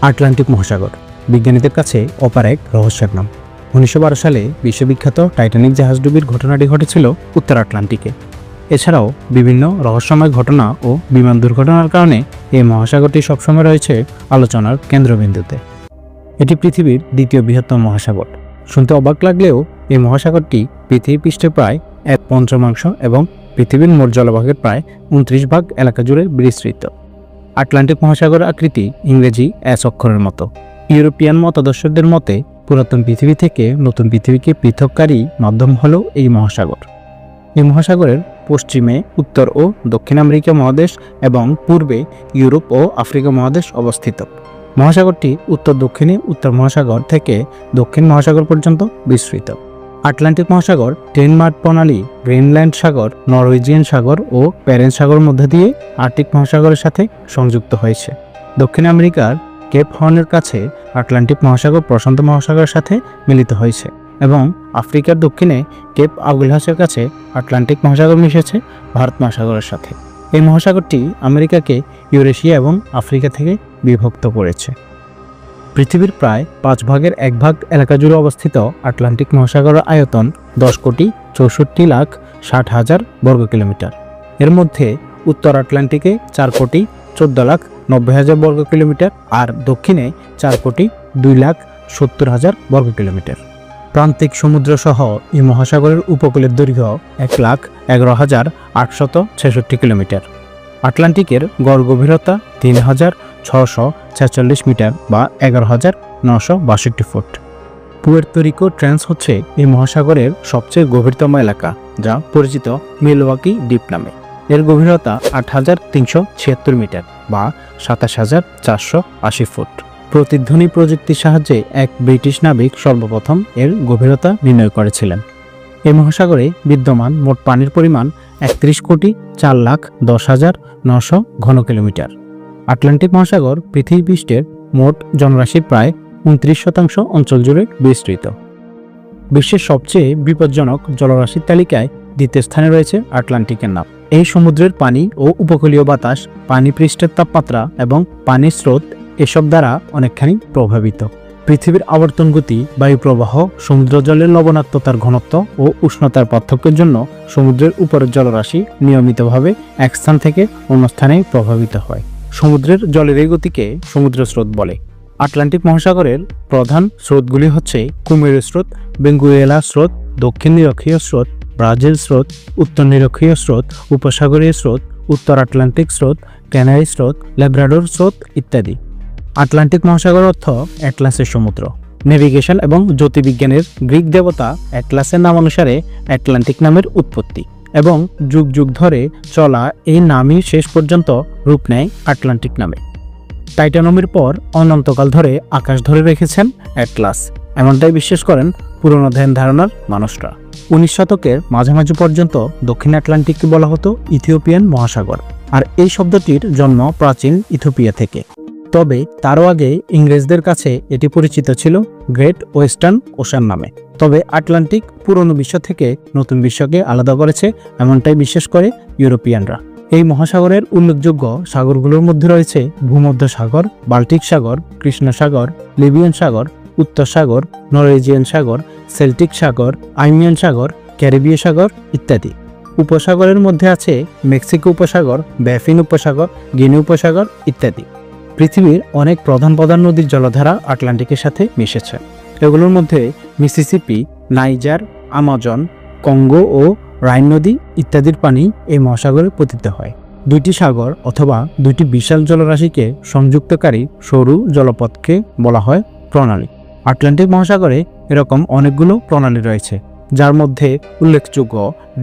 Atlantic মহাসাগর বিজ্ঞানীদের কাছে অপার এক রহস্যের নাম। 1912 সালে বিশ্ববিখ্যাত টাইটানিক জাহাজডুবির ঘটনাটি ঘটেছিল উত্তর আটলান্টিকে। এছাড়াও বিভিন্ন রহস্যময় ঘটনা ও বিমান দুর্ঘটনার কারণে এই মহাসাগরটি সবসময় রয়েছে আলোচনার কেন্দ্রবিন্দুতে। এটি পৃথিবীর দ্বিতীয় বৃহত্তম মহাসাগর। শুনতে অবাক লাগলেও এই মহাসাগরটি পৃথিবী পৃষ্ঠে প্রায় 1/5 এবং পৃথিবীর মোট জলভাগের প্রায় 29 ভাগ এলাকা জুড়ে বিস্তৃত। আটলান্টিক মহাসাগরের আকৃতি ইংরেজি এস অক্ষরের মতো। ইউরোপিয়ান মতাদর্শকদের মতে পুরাতন পৃথিবী থেকে নতুন পৃথিবীকে পৃথককারী মাধ্যম হল এই মহাসাগর। এই মহাসাগরের পশ্চিমে উত্তর ও দক্ষিণ আমেরিকা মহাদেশ এবং পূর্বে ইউরোপ ও আফ্রিকা মহাদেশ অবস্থিত। মহাসাগরটি উত্তর দক্ষিণে উত্তর মহাসাগর থেকে দক্ষিণ মহাসাগর পর্যন্ত বিস্তৃত। আটলান্টিক মহাসাগর ডেনমার্ক প্রণালী, গ্রিনল্যান্ড সাগর, নরওয়েজিয়ান সাগর ও প্যারেন্ট সাগর মধ্য দিয়ে আর্কটিক মহাসাগরের সাথে সংযুক্ত হয়েছে। দক্ষিণ আমেরিকার কেপ হর্নের কাছে আটলান্টিক মহাসাগর প্রশান্ত মহাসাগরের সাথে মিলিত হয়েছে এবং আফ্রিকার দক্ষিণে কেপ আগুলহাসের কাছে আটলান্টিক মহাসাগর মিশেছে ভারত মহাসাগরের সাথে। এই মহাসাগরটি আমেরিকাকে ইউরেশিয়া এবং আফ্রিকা থেকে বিভক্ত করেছে। পৃথিবীর প্রায় 5 ভাগের 1 ভাগ এলাকা জুড়ে অবস্থিত আটলান্টিক মহাসাগরের আয়তন 10,64,60,000 বর্গ কিলোমিটার। এর মধ্যে উত্তর আটলান্টিকে 4,14,90,000 বর্গ কিলোমিটার আর দক্ষিণে 4,02,70,000 বর্গ কিলোমিটার। প্রান্তিক সমুদ্র সহ এই মহাসাগরের উপকূলের দৈর্ঘ্য 1,11,866 কিলোমিটার। আটলান্টিকের গড় গভীরতা 3,646 মিটার বা 11,962 ফুট। পুয়ের্তো রিকো ট্রেন্স হচ্ছে এই মহাসাগরের সবচেয়ে গভীরতম এলাকা, যা পরিচিত মিলওয়াকি দ্বীপ নামে। এর গভীরতা 8,376 মিটার বা 27,480 ফুট। প্রতিধ্বনি প্রযুক্তির সাহায্যে এক ব্রিটিশ নাবিক সর্বপ্রথম এর গভীরতা নির্ণয় করেছিলেন। এই মহাসাগরে বিদ্যমান মোট পানির পরিমাণ 31,04,10,900 ঘন কিলোমিটার। আটলান্টিক মহাসাগর পৃথিবী পৃষ্ঠের মোট জনরাশির প্রায় 29% অঞ্চল জুড়ে বিস্তৃত। বিশ্বের সবচেয়ে বিপজ্জনক জলরাশির তালিকায় দ্বিতীয় স্থানে রয়েছে আটলান্টিকের নাম। এই সমুদ্রের পানি ও উপকূলীয় বাতাস, পানি পৃষ্ঠের তাপমাত্রা এবং পানির স্রোত এসব দ্বারা অনেকখানি প্রভাবিত। পৃথিবীর আবর্তন গতি, বায়ু প্রবাহ, সমুদ্র জলের লবণাক্ততার ঘনত্ব ও উষ্ণতার পার্থক্যের জন্য সমুদ্রের উপরের জলরাশি নিয়মিতভাবে এক স্থান থেকে অন্য স্থানে প্রভাবিত হয়। সমুদ্রের জলের এই গতিকে সমুদ্র স্রোত বলে। আটলান্টিক মহাসাগরের প্রধান স্রোতগুলি হচ্ছে কুমেরু স্রোত, বেঙ্গুয়েলা স্রোত, দক্ষিণ নিরক্ষীয় স্রোত, ব্রাজিল স্রোত, উত্তর নিরক্ষীয় স্রোত, উপসাগরীয় স্রোত, উত্তর আটলান্টিক স্রোত, ক্যানারি স্রোত, ল্যাব্রাডোর স্রোত ইত্যাদি। আটলান্টিক মহাসাগর অর্থ অ্যাটলাসের সমুদ্র। নেভিগেশন এবং জ্যোতির্বিজ্ঞানের গ্রিক দেবতা অ্যাটলাসের নামানুসারে আটলান্টিক নামের উৎপত্তি এবং যুগ যুগ ধরে চলা এই নামই শেষ পর্যন্ত রূপ নেয় আটলান্টিক নামে। টাইটানমের পর অনন্তকাল ধরে আকাশ ধরে রেখেছেন অ্যাটলাস, এমনটাই বিশ্বাস করেন পুরনো ধ্যান ধারণার মানুষরা। 19 শতকের মাঝামাঝি পর্যন্ত দক্ষিণ আটলান্টিককে বলা হতো ইথিওপিয়ান মহাসাগর, আর এই শব্দটির জন্ম প্রাচীন ইথিওপিয়া থেকে। তবে তারও আগে ইংরেজদের কাছে এটি পরিচিত ছিল গ্রেট ওয়েস্টার্ন ওশান নামে। তবে আটলান্টিক পুরনো বিশ্ব থেকে নতুন বিশ্বকে আলাদা করেছে, এমনটাই বিশ্বাস করে ইউরোপিয়ানরা। এই মহাসাগরের উল্লেখযোগ্য সাগরগুলোর মধ্যে রয়েছে ভূমধ্য সাগর, বাল্টিক সাগর, কৃষ্ণ সাগর, লিবিয়ান সাগর, উত্তর সাগর, নরওয়েজিয়ান সাগর, সেল্টিক সাগর, আইমিয়ান সাগর, ক্যারিবীয় সাগর ইত্যাদি। উপসাগরের মধ্যে আছে মেক্সিকো উপসাগর, ব্যাফিন উপসাগর, গিনি উপসাগর ইত্যাদি। পৃথিবীর অনেক প্রধান নদীর জলধারা আটলান্টিকের সাথে মিশেছে। এগুলোর মধ্যে মিসিসিপি, নাইজার, আমাজন, কঙ্গো ও রাইন নদী ইত্যাদির পানি এই মহাসাগরে পতিত হয়। দুইটি সাগর অথবা দুইটি বিশাল জলরাশিকে সংযুক্তকারী সরু জলপথকে বলা হয় প্রণালী। আটলান্টিক মহাসাগরে এরকম অনেকগুলো প্রণালী রয়েছে, যার মধ্যে উল্লেখযোগ্য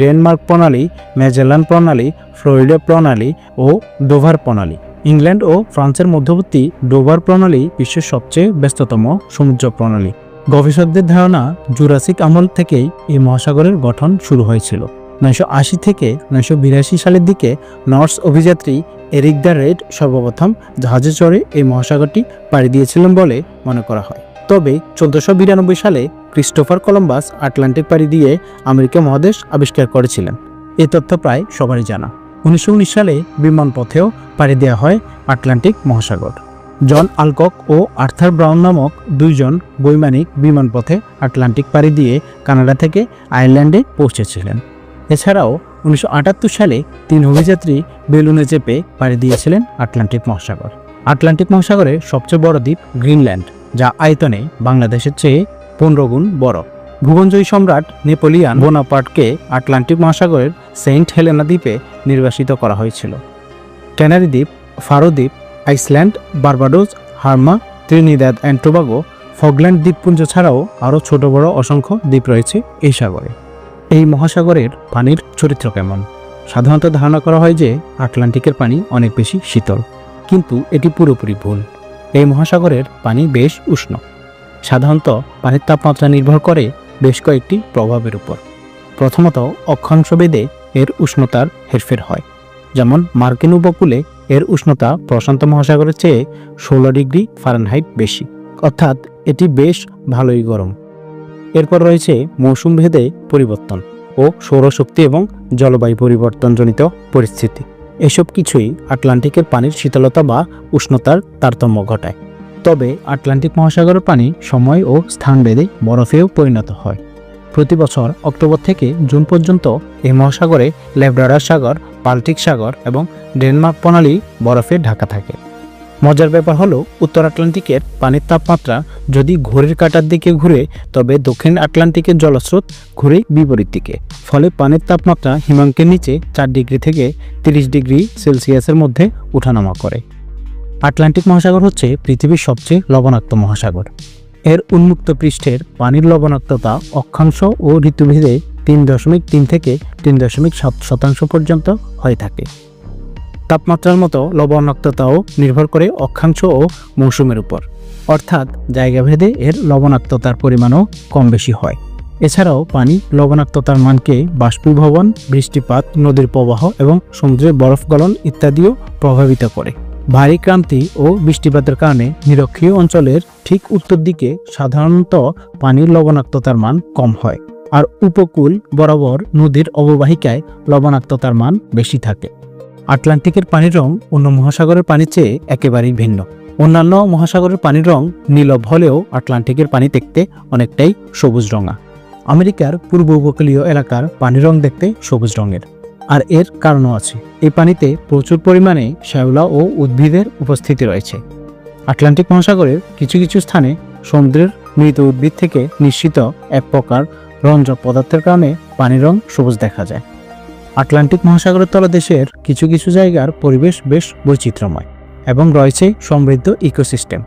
ডেনমার্ক প্রণালী, ম্যাজেলান প্রণালী, ফ্লোরিডা প্রণালী ও ডোভার প্রণালী। ইংল্যান্ড ও ফ্রান্সের মধ্যবর্তী ডোভার প্রণালী বিশ্বের সবচেয়ে ব্যস্ততম সমুদ্র প্রণালী। গবেষকদের ধারণা জুরাসিক আমল থেকেই এই মহাসাগরের গঠন শুরু হয়েছিল। 980 থেকে 982 সালের দিকে নর্স অভিযাত্রী এরিক দ্য রেড সর্বপ্রথম জাহাজে চড়ে এই মহাসাগরটি পাড়ি দিয়েছিলেন বলে মনে করা হয়। তবে 1492 সালে ক্রিস্টোফার কলম্বাস আটলান্টিক পাড়ি দিয়ে আমেরিকা মহাদেশ আবিষ্কার করেছিলেন। এ তথ্য প্রায় সবারই জানা। 1919 সালে বিমান পথেও পাড়ি দেওয়া হয় আটলান্টিক মহাসাগর। জন আলকক ও আর্থার ব্রাউন নামক দুইজন বৈমানিক বিমানপথে আটলান্টিক পাড়ি দিয়ে কানাডা থেকে আয়ারল্যান্ডে পৌঁছেছিলেন। এছাড়াও 1978 সালে 3 অভিযাত্রী বেলুনে চেপে পাড়ি দিয়েছিলেন আটলান্টিক মহাসাগর। আটলান্টিক মহাসাগরের সবচেয়ে বড় দ্বীপ গ্রিনল্যান্ড, যা আয়তনে বাংলাদেশের চেয়ে 15 গুণ বড়। ভুবনজয়ী সম্রাট নেপোলিয়ান বোনাপার্টকে আটলান্টিক মহাসাগরের সেন্ট হেলেনা দ্বীপে নির্বাসিত করা হয়েছিল। ক্যানারি দ্বীপ, ফারো দ্বীপ, আইসল্যান্ড, বার্বাডোস, হার্মা, ত্রিনিদাদ অ্যান্ড টোবাগো, ফকল্যান্ড দ্বীপপুঞ্জ ছাড়াও আরও ছোট বড় অসংখ্য দ্বীপ রয়েছে এই সাগরে। এই মহাসাগরের পানির চরিত্র কেমন? সাধারণত ধারণা করা হয় যে আটলান্টিকের পানি অনেক বেশি শীতল, কিন্তু এটি পুরোপুরি ভুল। এই মহাসাগরের পানি বেশ উষ্ণ। সাধারণত পানির তাপমাত্রা নির্ভর করে বেশ কয়েকটি প্রভাবের উপর। প্রথমত, অক্ষাংশ ভেদে এর উষ্ণতার হেরফের হয়। যেমন মার্কিন উপকূলে এর উষ্ণতা প্রশান্ত মহাসাগরের চেয়ে 16 ডিগ্রি ফারেনহাইট বেশি, অর্থাৎ এটি বেশ ভালোই গরম। এরপর রয়েছে মৌসুম ভেদে পরিবর্তন ও সৌরশক্তি এবং জলবায়ু পরিবর্তনজনিত পরিস্থিতি। এসব কিছুই আটলান্টিকের পানির শীতলতা বা উষ্ণতার তারতম্য ঘটায়। তবে আটলান্টিক মহাসাগরের পানি সময় ও স্থান ভেদে বরফেও পরিণত হয়। প্রতি বছর অক্টোবর থেকে জুন পর্যন্ত এই মহাসাগরে ল্যাব্রাডর সাগর, বাল্টিক সাগর এবং ডেনমার্ক প্রণালী বরফে ঢাকা থাকে। মজার ব্যাপার হলো, উত্তর আটলান্টিকের পানির তাপমাত্রা যদি ঘড়ির কাঁটার দিকে ঘুরে, তবে দক্ষিণ আটলান্টিকের জলস্রোত ঘুরে বিপরীত দিকে। ফলে পানির তাপমাত্রা হিমাঙ্কের নিচে 4 ডিগ্রি থেকে 30 ডিগ্রি সেলসিয়াসের মধ্যে ওঠানামা করে। আটলান্টিক মহাসাগর হচ্ছে পৃথিবীর সবচেয়ে লবণাক্ত মহাসাগর। এর উন্মুক্ত পৃষ্ঠের পানির লবণাক্ততা অক্ষাংশ ও ঋতুভেদে 3.3 থেকে 3.7% পর্যন্ত হয়ে থাকে। তাপমাত্রার মতো লবণাক্ততাও নির্ভর করে অক্ষাংশ ও মৌসুমের উপর, অর্থাৎ জায়গাভেদে এর লবণাক্ততার পরিমাণও কম বেশি হয়। এছাড়াও পানি লবণাক্ততার মানকে বাষ্পীভবন, বৃষ্টিপাত, নদীর প্রবাহ এবং সমুদ্রের বরফ গলন ইত্যাদিও প্রভাবিত করে। ভারী ক্রান্তি ও বৃষ্টিপাতের কারণে নিরক্ষীয় অঞ্চলের ঠিক উত্তর দিকে সাধারণত পানির লবণাক্ততার মান কম হয়, আর উপকূল বরাবর নদীর অববাহিকায় লবণাক্ততার মান বেশি থাকে। আটলান্টিকের পানির রং অন্য মহাসাগরের পানির চেয়ে একেবারেই ভিন্ন। অন্যান্য মহাসাগরের পানির রং নীলভ হলেও আটলান্টিকের পানি দেখতে অনেকটাই সবুজ রঙা। আমেরিকার পূর্ব উপকূলীয় এলাকার পানির রং দেখতে সবুজ রঙের, আর এর কারণও আছে। এই পানিতে প্রচুর পরিমাণে শ্যাওলা ও উদ্ভিদের উপস্থিতি রয়েছে। আটলান্টিক মহাসাগরের কিছু কিছু স্থানে সমুদ্রের মৃত উদ্ভিদ থেকে নিঃসৃত এক প্রকার রঞ্জক পদার্থের কারণে পানির রং সবুজ দেখা যায়। আটলান্টিক মহাসাগরের তলদেশের কিছু কিছু জায়গার পরিবেশ বেশ বৈচিত্র্যময় এবং রয়েছে সমৃদ্ধ ইকোসিস্টেম।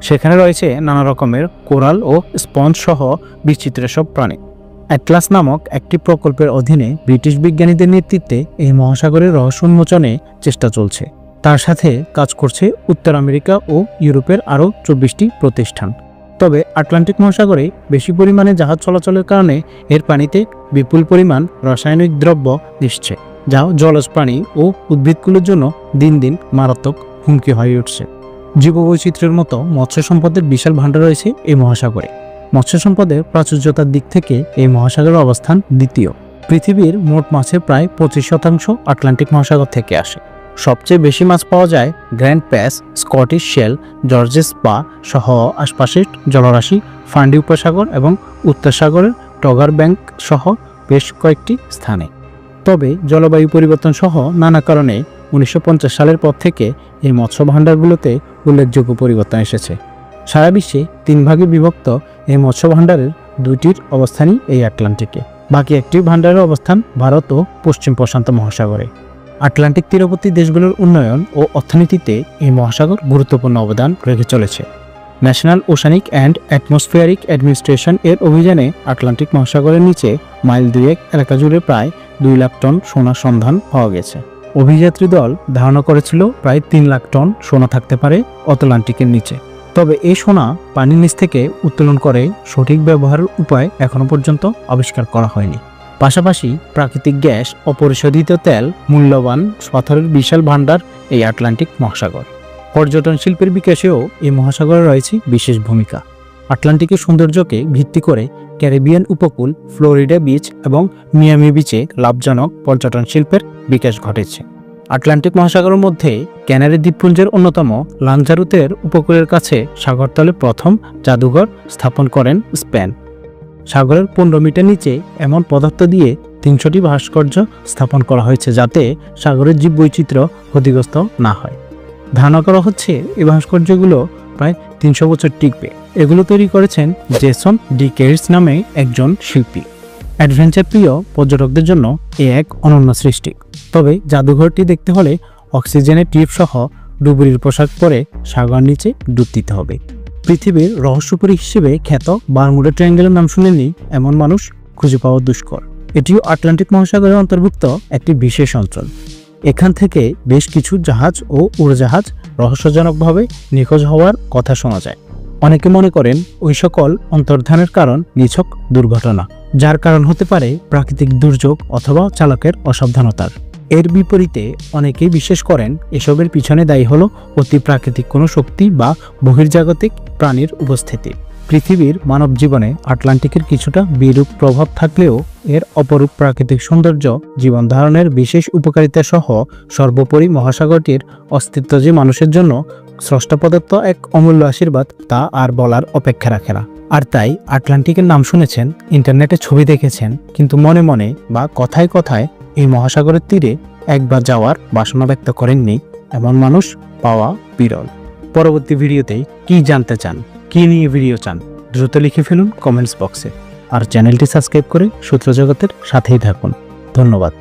সেখানে রয়েছে নানা রকমের কোরাল ও স্পঞ্জ সহ বিচিত্র সব প্রাণী। অ্যাটলাস নামক একটি প্রকল্পের অধীনে ব্রিটিশ বিজ্ঞানীদের নেতৃত্বে এই মহাসাগরের রহস্য উন্মোচনে চেষ্টা চলছে। তার সাথে কাজ করছে উত্তর আমেরিকা ও ইউরোপের আরও 24টি প্রতিষ্ঠান। তবে আটলান্টিক মহাসাগরে বেশি পরিমাণে জাহাজ চলাচলের কারণে এর পানিতে বিপুল পরিমাণ রাসায়নিক দ্রব্য মিশছে, যা জলজ প্রাণী ও উদ্ভিদগুলোর জন্য দিন দিন মারাত্মক হুমকি হয়ে উঠছে। জীববৈচিত্র্যের মতো মৎস্য সম্পদের বিশাল ভাণ্ডার রয়েছে এই মহাসাগরে। মৎস্য সম্পদের প্রাচুর্যতার দিক থেকে এই মহাসাগরের অবস্থান দ্বিতীয়। পৃথিবীর মোট মাছের প্রায় 25% আটলান্টিক মহাসাগর থেকে আসে। সবচেয়ে বেশি মাছ পাওয়া যায় গ্র্যান্ড প্যাস, স্কটিশ শেল, জর্জেস পা সহ আশপাশের জলরাশি, ফান্ডি উপসাগর এবং উত্তর সাগরের টগার ব্যাংক সহ বেশ কয়েকটি স্থানে। তবে জলবায়ু পরিবর্তন সহ নানা কারণে 1950 সালের পর থেকে এই মৎস্য ভাণ্ডারগুলোতে উল্লেখযোগ্য পরিবর্তন এসেছে। সারা বিশ্বে 3 ভাগে বিভক্ত এই মৎস্য ভাণ্ডারের 2টির অবস্থানই এই আটলান্টিকে। বাকি একটি ভাণ্ডারের অবস্থান ভারত ও পশ্চিম প্রশান্ত মহাসাগরে। আটলান্টিক তীরবর্তী দেশগুলোর উন্নয়ন ও অর্থনীতিতে এই মহাসাগর গুরুত্বপূর্ণ অবদান রেখে চলেছে। National oceanic and atmospheric administration এর অভিযানে আটলান্টিক মহাসাগরের নিচে মাইল 2 এলাকা জুড়ে প্রায় 2 লাখ টন সোনার সন্ধান পাওয়া গেছে। অভিযাত্রী দল ধারণা করেছিল প্রায় 3 লাখ টন সোনা থাকতে পারে আটলান্টিকের নিচে। তবে এই সোনা পানির নিচ থেকে উত্তোলন করে সঠিক ব্যবহারের উপায় এখনো পর্যন্ত আবিষ্কার করা হয়নি। পাশাপাশি প্রাকৃতিক গ্যাস, অপরিশোধিত তেল, মূল্যবান পাথরের বিশাল ভাণ্ডার এই আটলান্টিক মহাসাগর। পর্যটন শিল্পের বিকাশেও এই মহাসাগরে রয়েছে বিশেষ ভূমিকা। আটলান্টিকের সৌন্দর্যকে ভিত্তি করে ক্যারিবিয়ান উপকূল, ফ্লোরিডা বিচ এবং মিয়ামি বিচে লাভজনক পর্যটন শিল্পের বিকাশ ঘটেছে। আটলান্টিক মহাসাগরের মধ্যে ক্যানারি দ্বীপপুঞ্জের অন্যতম লাঞ্জারুতের উপকূলের কাছে সাগরতলে প্রথম জাদুঘর স্থাপন করেন স্পেন। সাগরের 15 মিটার নিচে এমন পদার্থ দিয়ে 300টি ভাস্কর্য স্থাপন করা হয়েছে যাতে সাগরের জীববৈচিত্র্য ক্ষতিগ্রস্ত না হয়। ধারণা করা হচ্ছে এই ভাস্কর্যগুলো প্রায় 300 বছর টিকবে। এগুলো তৈরি করেছেন জেসন ডি কেরিস নামে একজন শিল্পী। অ্যাডভেঞ্চার প্রিয় পর্যটকদের জন্য এ এক অনন্য সৃষ্টি। তবে জাদুঘরটি দেখতে হলে অক্সিজেনের টিউব সহ ডুবুরির পোশাক পরে সাগর নিচে ডুব দিতে হবে। পৃথিবীর রহস্যপুরী হিসেবে খ্যাত বারমুডা ট্রায়াঙ্গেলের নাম শুনেননি এমন মানুষ খুঁজে পাওয়া দুষ্কর। এটিও আটলান্টিক মহাসাগরের অন্তর্ভুক্ত একটি বিশেষ অঞ্চল। এখান থেকে বেশ কিছু জাহাজ ও উড়োজাহাজ রহস্যজনকভাবে নিখোঁজ হওয়ার কথা শোনা যায়। অনেকে মনে করেন ওই সকল অন্তর্ধানের কারণ নিছক দুর্ঘটনা, যার কারণ হতে পারে প্রাকৃতিক দুর্যোগ অথবা চালকের অসাবধানতার। এর বিপরীতে অনেকেই বিশ্বাস করেন এসবের পিছনে দায়ী হলো অতি প্রাকৃতিক কোনো শক্তি বা বহির্জাগতিক প্রাণীর উপস্থিতি। পৃথিবীর মানব জীবনে আটলান্টিকের কিছুটা বিরূপ প্রভাব থাকলেও এর অপরূপ প্রাকৃতিক সৌন্দর্য, জীবন ধারণের বিশেষ উপকারিতা সহ সর্বোপরি মহাসাগরটির অস্তিত্ব যে মানুষের জন্য স্রষ্টা প্রদত্ত এক অমূল্য আশীর্বাদ তা আর বলার অপেক্ষা রাখে না। আর তাই আটলান্টিকের নাম শুনেছেন, ইন্টারনেটে ছবি দেখেছেন, কিন্তু মনে মনে বা কথায় কথায় এই মহাসাগরের তীরে একবার যাওয়ার বাসনা ব্যক্ত করেননি এমন মানুষ পাওয়া বিরল। পরবর্তী ভিডিওতে কি জানতে চান, কি নিয়ে ভিডিও চান, দ্রুত লিখে ফেলুন কমেন্টস বক্সে। আর চ্যানেলটি সাবস্ক্রাইব করে সূত্র জগতের সাথেই থাকুন। ধন্যবাদ।